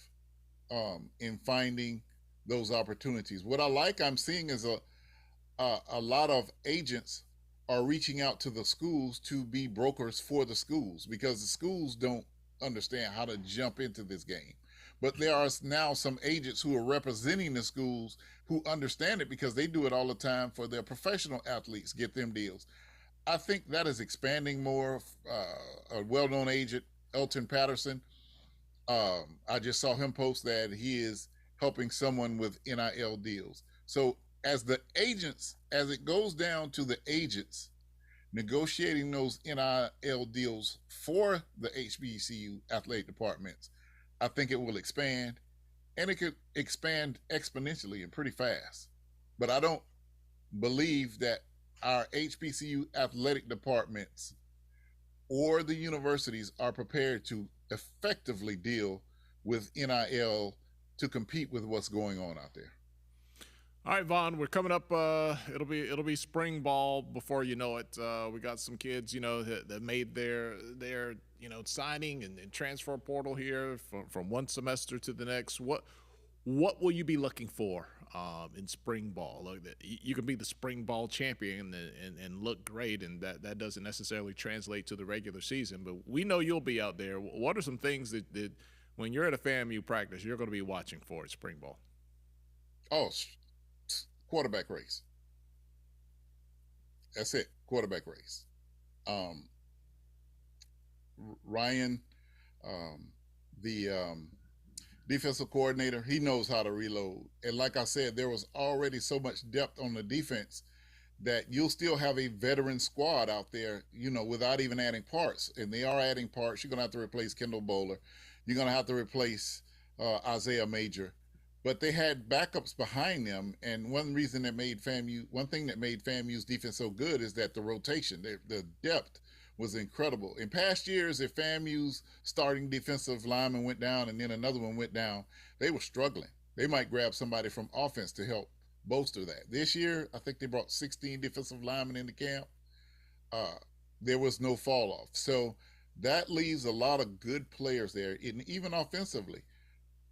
in finding those opportunities. What I'm seeing is a lot of agents are reaching out to the schools to be brokers for the schools because the schools don't understand how to jump into this game. But there are now some agents who are representing the schools who understand it because they do it all the time for their professional athletes, get them deals. I think that is expanding more. A well-known agent, Elton Patterson, I just saw him post that he is helping someone with NIL deals. So as it goes down to the agents negotiating those NIL deals for the HBCU athletic departments, I think it will expand, and it could expand exponentially and pretty fast. But I don't believe that our HBCU athletic departments or the universities are prepared to effectively deal with NIL to compete with what's going on out there. All right, Vaughn, we're coming up. It'll be spring ball before you know it. We got some kids, that made their signing and transfer portal here from one semester to the next. What will you be looking for in spring ball? Look, you can be the spring ball champion and look great, and that doesn't necessarily translate to the regular season. But we know you'll be out there. What are some things that when you're at a FAMU practice, you're going to be watching for at spring ball? Oh, quarterback race. That's it. Quarterback race. Um, Ryan, the defensive coordinator, he knows how to reload. And like I said, there was already so much depth on the defense that you'll still have a veteran squad out there, without even adding parts. And they are adding parts. You're going to have to replace Kendall Bowler. You're going to have to replace Isaiah Major. But they had backups behind them. And one thing that made FAMU's defense so good is that the rotation, the depth was incredible. In past years, if FAMU's starting defensive lineman went down and then another one went down, they were struggling. They might grab somebody from offense to help bolster that. This year, I think they brought 16 defensive linemen into camp. There was no fall off. So that leaves a lot of good players there, even offensively.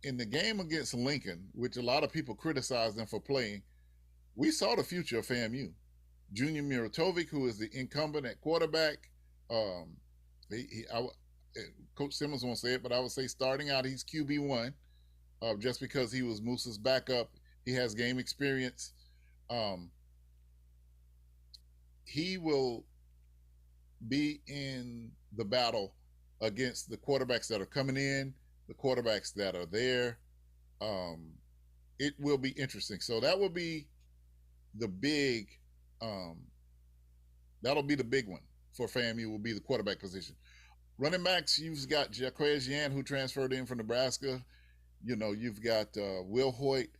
In the game against Lincoln, which a lot of people criticize them for playing, we saw the future of FAMU. Junior Miratovic, who is the incumbent at quarterback, Coach Simmons won't say it, but I would say starting out, he's QB1, just because he was Moose's backup. He has game experience. He will be in the battle against the quarterbacks that are coming in, the quarterbacks that are there. It will be interesting. So that will be the big, that'll be the big one for FAMU, will be the quarterback position. Running backs, you've got Jaquez Yan, who transferred in from Nebraska. You've got Will Hoyt.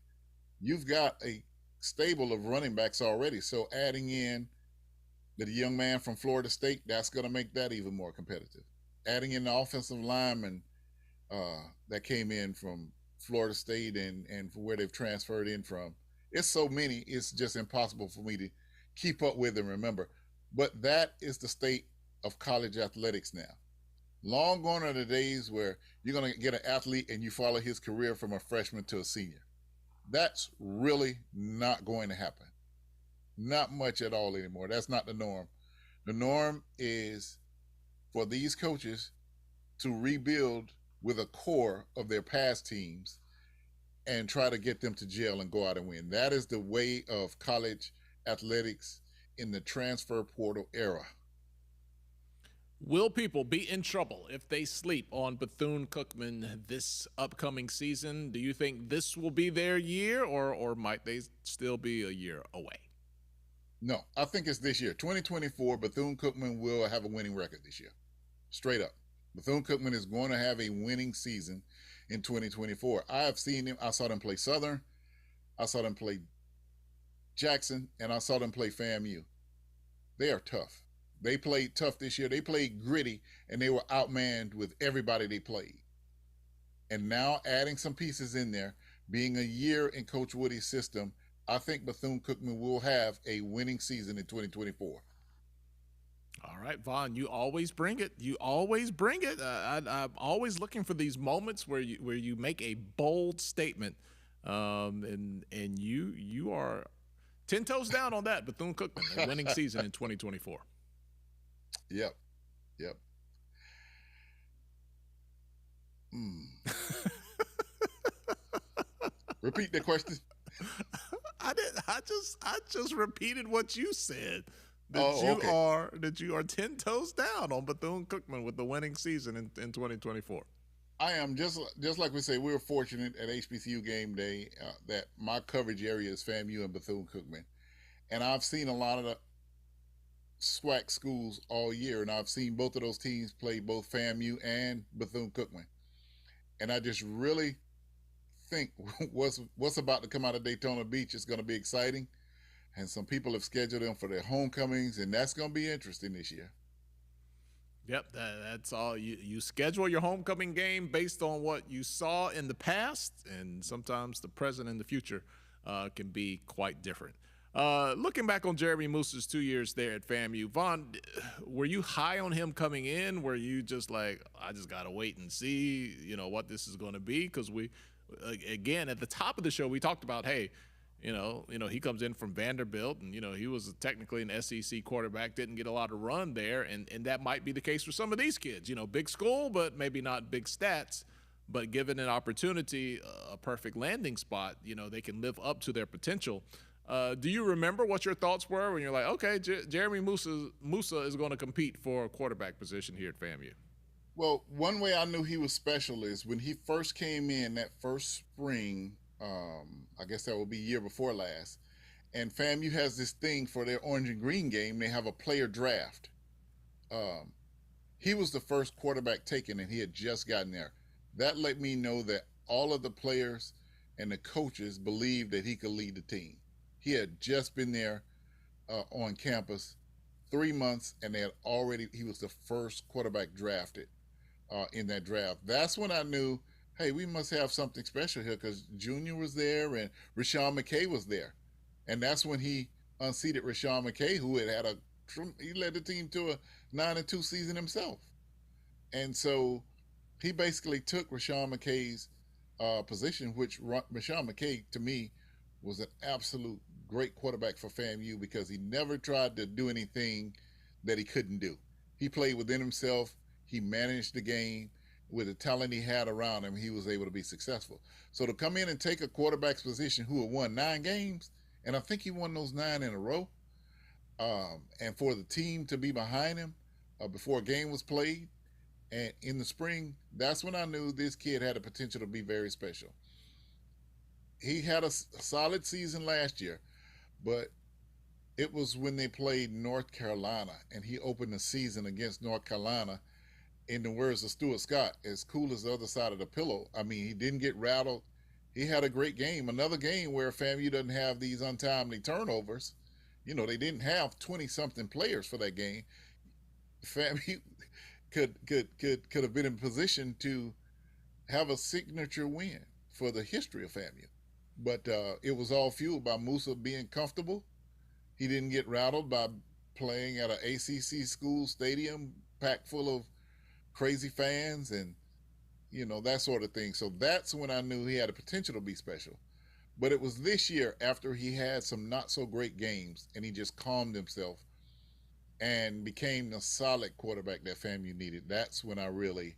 You've got a stable of running backs already. So adding in the young man from Florida State, that's going to make that even more competitive. Adding in the offensive lineman that came in from Florida State and for where they've transferred in from. It's so many, it's just impossible for me to keep up with and remember. But that is the state of college athletics now. Long gone are the days where you're going to get an athlete and you follow his career from a freshman to a senior. That's really not going to happen. Not much at all anymore. That's not the norm. The norm is for these coaches to rebuild with a core of their past teams and try to get them to gel and go out and win. That is the way of college athletics in the transfer portal era. Will people be in trouble if they sleep on Bethune-Cookman this upcoming season? Do you think this will be their year, or might they still be a year away? No, I think it's this year. 2024, Bethune-Cookman will have a winning record this year. Straight up. Bethune-Cookman is going to have a winning season in 2024. I have seen them. I saw them play Southern. I saw them play Jackson, and I saw them play FAMU. They are tough. They played tough this year. They played gritty, and they were outmanned with everybody they played. And now adding some pieces in there, being a year in Coach Woody's system, I think Bethune-Cookman will have a winning season in 2024. All right, Vaughn, you always bring it. You always bring it. I'm always looking for these moments where you make a bold statement, and you are 10 toes down on that. Bethune-Cookman, a winning season in 2024. Yep. Repeat the question. I did. I just repeated what you said. That you are 10 toes down on Bethune-Cookman with the winning season in 2024. I am just like we say. We were fortunate at HBCU game day that my coverage area is FAMU and Bethune-Cookman, and I've seen a lot of the SWAC schools all year, and I've seen both of those teams play both FAMU and Bethune-Cookman, and I just really think what's about to come out of Daytona Beach is going to be exciting. And some people have scheduled them for their homecomings, and that's going to be interesting this year. Yep, that's all. You schedule your homecoming game based on what you saw in the past, and sometimes the present and the future can be quite different. Looking back on Jeremy Moose's 2 years there at FAMU, Vaughn, were you high on him coming in? Were you just like, I just got to wait and see, what this is going to be? Because again, at the top of the show, we talked about, hey, he comes in from Vanderbilt, and he was technically an SEC quarterback, didn't get a lot of run there, and that might be the case for some of these kids. Big school, but maybe not big stats. But given an opportunity, a perfect landing spot, they can live up to their potential. Do you remember what your thoughts were when you're like, okay, Jeremy Musa is going to compete for a quarterback position here at FAMU? Well, one way I knew he was special is when he first came in that first spring. I guess that will be year before last. And FAMU has this thing for their orange and green game. They have a player draft. He was the first quarterback taken, and he had just gotten there. That let me know that all of the players and the coaches believed that he could lead the team. He had just been there on campus 3 months, and he was the first quarterback drafted in that draft. That's when I knew, hey, we must have something special here, because Junior was there and Rashawn McKay was there. And that's when he unseated Rashawn McKay, who he led the team to a 9-2 season himself. And so he basically took Rashawn McKay's position, which Rashawn McKay, to me, was an absolute great quarterback for FAMU because he never tried to do anything that he couldn't do. He played within himself. He managed the game. With the talent he had around him, he was able to be successful. So to come in and take a quarterback's position who had won 9 games, and I think he won those 9 in a row, and for the team to be behind him before a game was played, and in the spring, that's when I knew this kid had the potential to be very special. He had a solid season last year, but it was when they played North Carolina, and he opened the season against North Carolina, in the words of Stuart Scott, as cool as the other side of the pillow. I mean, he didn't get rattled. He had a great game. Another game where FAMU doesn't have these untimely turnovers. They didn't have 20-something players for that game. FAMU could have been in position to have a signature win for the history of FAMU. But it was all fueled by Musa being comfortable. He didn't get rattled by playing at an ACC school stadium packed full of crazy fans and, that sort of thing. So that's when I knew he had a potential to be special. But it was this year, after he had some not so great games, and he just calmed himself and became the solid quarterback that FAMU needed. That's when I really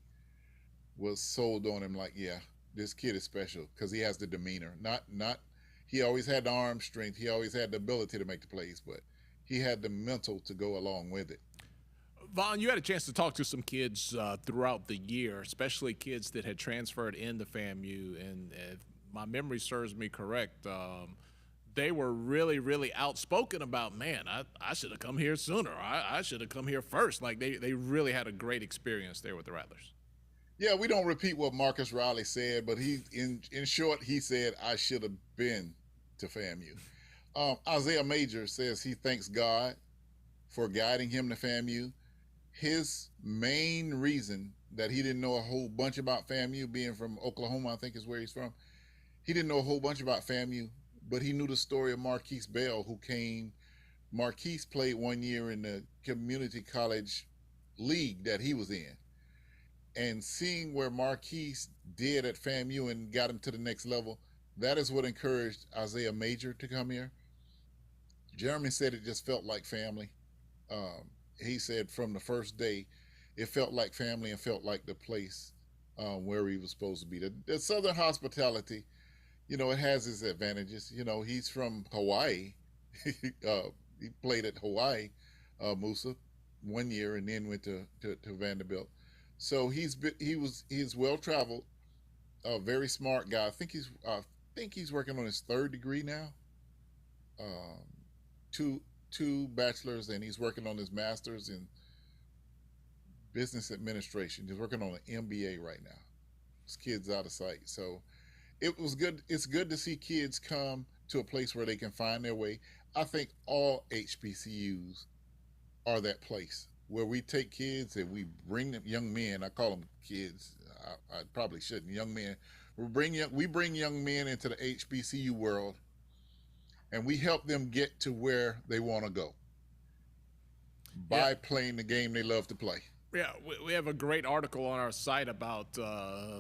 was sold on him. Like, yeah, this kid is special because he has the demeanor. He always had the arm strength. He always had the ability to make the plays, but he had the mental to go along with it. Vaughn, you had a chance to talk to some kids throughout the year, especially kids that had transferred into FAMU, and if my memory serves me correct, they were really, really outspoken about, man, I should have come here sooner. I should have come here first. Like they really had a great experience there with the Rattlers. Yeah, we don't repeat what Marcus Riley said, but he, in short, he said, I should have been to FAMU. Isaiah Major says he thanks God for guiding him to FAMU. His main reason that he didn't know a whole bunch about FAMU, being from Oklahoma, I think is where he's from, he didn't know a whole bunch about FAMU, but he knew the story of Marquise Bell, who came. Marquise played 1 year in the community college league that he was in. And seeing where Marquise did at FAMU and got him to the next level, that is what encouraged Isaiah Major to come here. Jeremy said it just felt like family. He said from the first day, it felt like family and felt like the place where he was supposed to be. The Southern hospitality, you know, it has its advantages. You know, he's from Hawaii. He played at Hawaii, Musa, 1 year, and then went to Vanderbilt. So he's well traveled, a very smart guy. I think he's working on his third degree now. Two bachelors, and he's working on his master's in business administration. He's working on an MBA right now. His kid's out of sight. So it was good. It's good to see kids come to a place where they can find their way. I think all HBCUs are that place where we take kids and we bring them, young men. I call them kids. I probably shouldn't. Young men. We bring young men into the HBCU world, and we help them get to where they want to go by playing the game they love to play. Yeah, we have a great article on our site about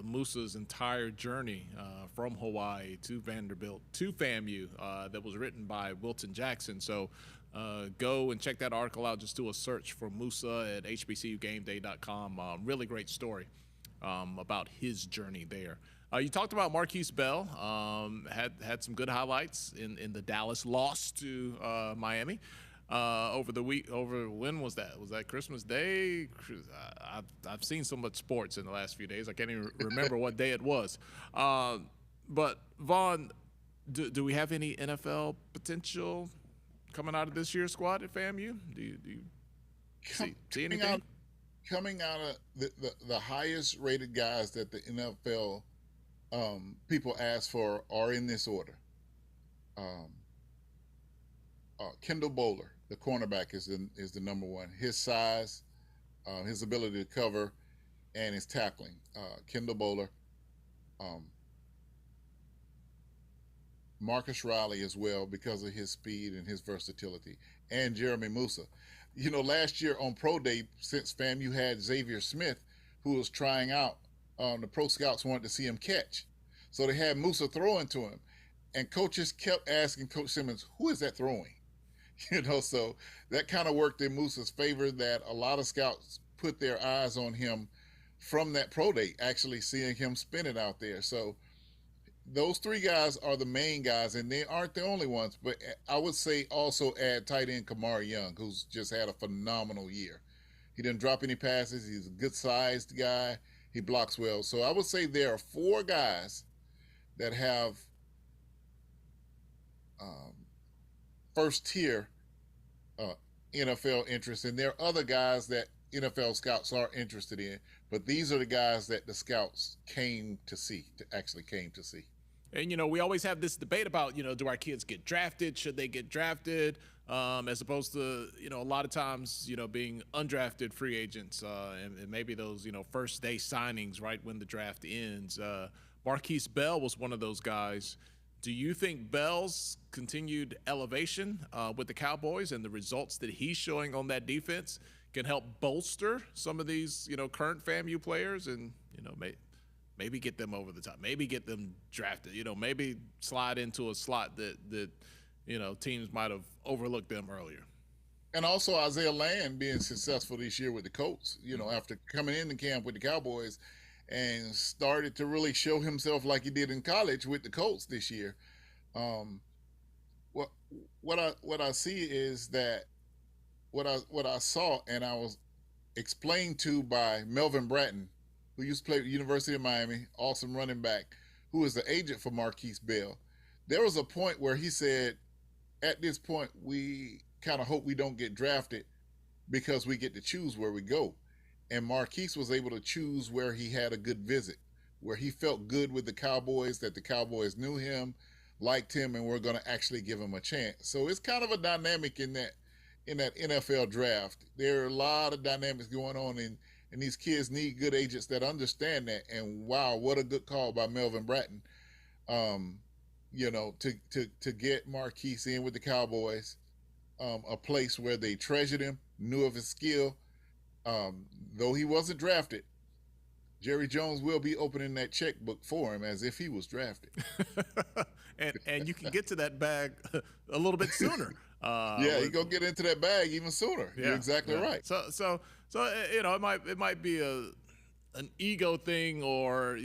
Musa's entire journey from Hawaii to Vanderbilt to FAMU that was written by Wilton Jackson. So go and check that article out. Just do a search for Musa at hbcugameday.com. Really great story about his journey there. You talked about Marquise Bell. Had some good highlights in the Dallas loss to Miami. Over the week, when was that? Was that Christmas Day? I've seen so much sports in the last few days. I can't even remember what day it was. But Vaughn, do we have any NFL potential coming out of this year's squad at FAMU? Do you see anything? Coming out of the highest rated guys that the NFL people ask for are in this order. Kendall Bowler, the cornerback, is the number one. His size, his ability to cover, and his tackling. Kendall Bowler, Marcus Riley as well, because of his speed and his versatility, and Jeremy Musa. You know, last year on Pro Day, since FAMU had Xavier Smith, who was trying out, the pro scouts wanted to see him catch. So they had Musa throwing to him. And coaches kept asking Coach Simmons, who is that throwing? You know, so that kind of worked in Musa's favor, that a lot of scouts put their eyes on him from that pro day, actually seeing him spin it out there. So those three guys are the main guys, and they aren't the only ones. But I would say also add tight end Kamari Young, who's just had a phenomenal year. He didn't drop any passes. He's a good-sized guy. He blocks well. So I would say there are four guys that have first-tier NFL interest, and there are other guys that NFL scouts are interested in, but these are the guys that the scouts actually came to see. And, you know, we always have this debate about, you know, do our kids get drafted? Should they get drafted? As opposed to, you know, a lot of times, you know, being undrafted free agents and maybe those, you know, first day signings right when the draft ends. Marquise Bell was one of those guys. Do you think Bell's continued elevation with the Cowboys and the results that he's showing on that defense can help bolster some of these, you know, current FAMU players and, you know, maybe get them over the top, maybe get them drafted, you know, maybe slide into a slot that you know, teams might have overlooked them earlier? And also Isaiah Land being successful this year with the Colts, you know, after coming into camp with the Cowboys and started to really show himself like he did in college with the Colts this year. What I see is that what I saw, and I was explained to by Melvin Bratton, who used to play at the University of Miami, awesome running back, who is the agent for Marquise Bell, There was a point where he said, at this point, we kind of hope we don't get drafted because we get to choose where we go. And Marquise was able to choose where he had a good visit, where he felt good with the Cowboys, that the Cowboys knew him, liked him, and were going to actually give him a chance. So it's kind of a dynamic in that NFL draft. There are a lot of dynamics going on, and these kids need good agents that understand that. And wow, what a good call by Melvin Bratton. To get Marquise in with the Cowboys, a place where they treasured him, knew of his skill. Though he wasn't drafted, Jerry Jones will be opening that checkbook for him as if he was drafted. and you can get to that bag a little bit sooner. You're gonna get into that bag even sooner. Yeah, you're exactly right. So it might be an ego thing, or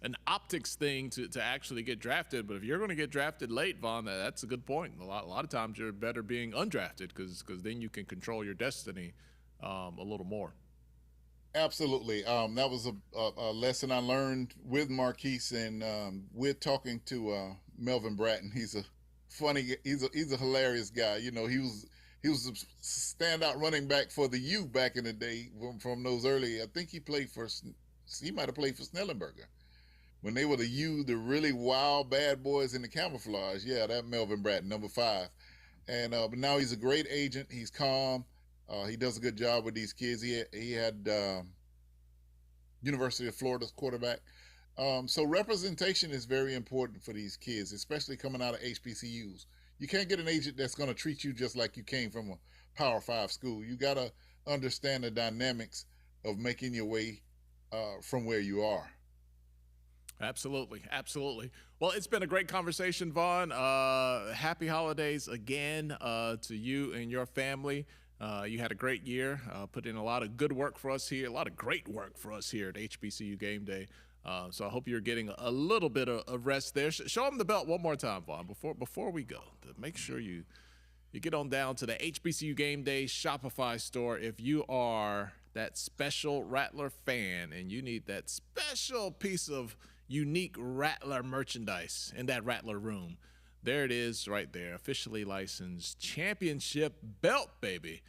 an optics thing to actually get drafted. But if you're going to get drafted late, Vaughn, that's a good point. A lot of times you're better being undrafted because then you can control your destiny a little more. Absolutely. That was a lesson I learned with Marquise, and with talking to Melvin Bratton. He's a hilarious guy. He was a standout running back for the U back in the day from those early. I think he might have played for Snellenberger when they were the U, the really wild bad boys in the camouflage. Yeah, that Melvin Bratton, number 5. And but now he's a great agent. He's calm. He does a good job with these kids. He had University of Florida's quarterback. So representation is very important for these kids, especially coming out of HBCUs. You can't get an agent that's going to treat you just like you came from a Power 5 school. You got to understand the dynamics of making your way from where you are. Absolutely. Well, it's been a great conversation, Vaughn. Happy holidays again to you and your family. You had a great year, put in a lot of good work for us here, a lot of great work for us here at HBCU Game Day. So I hope you're getting a little bit of rest there. Show them the belt one more time, Vaughn, before we go. To make sure you get on down to the HBCU Game Day Shopify store if you are that special Rattler fan and you need that special piece of unique Rattler merchandise in that Rattler Room. There it is right there, officially licensed championship belt, baby.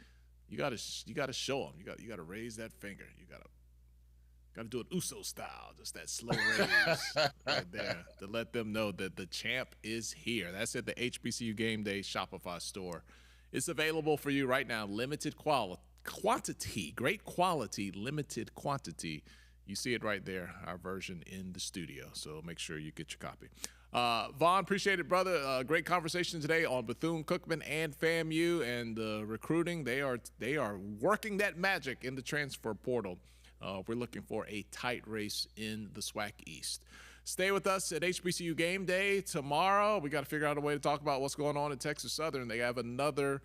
You gotta show them. You gotta raise that finger. You gotta do it Uso style, just that slow raise right there to let them know that the champ is here. That's at the HBCU Game Day Shopify store. It's available for you right now. Limited quantity, great quality, limited quantity. You see it right there, our version in the studio. So make sure you get your copy. Vaughn, appreciate it, brother. Great conversation today on Bethune-Cookman and FAMU and the recruiting. They are working that magic in the transfer portal. We're looking for a tight race in the SWAC East. Stay with us at HBCU Game Day tomorrow. We got to figure out a way to talk about what's going on in Texas Southern. They have another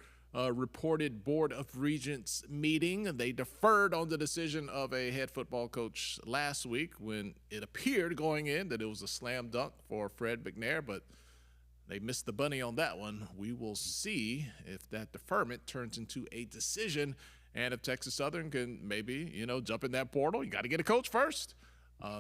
reported Board of Regents meeting. They deferred on the decision of a head football coach last week when it appeared going in that it was a slam dunk for Fred McNair, but they missed the bunny on that one. We will see if that deferment turns into a decision and if Texas Southern can maybe, jump in that portal. You got to get a coach first.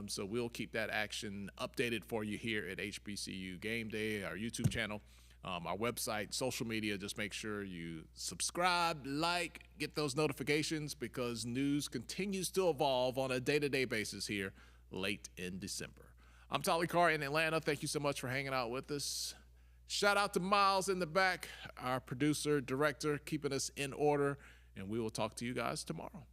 So we'll keep that action updated for you here at HBCU Game Day, our YouTube channel, our website, social media. Just make sure you subscribe, like, get those notifications because news continues to evolve on a day-to-day basis here late in December. I'm Tolly Carr in Atlanta. Thank you so much for hanging out with us. Shout out to Miles in the back, our producer, director, keeping us in order, and we will talk to you guys tomorrow.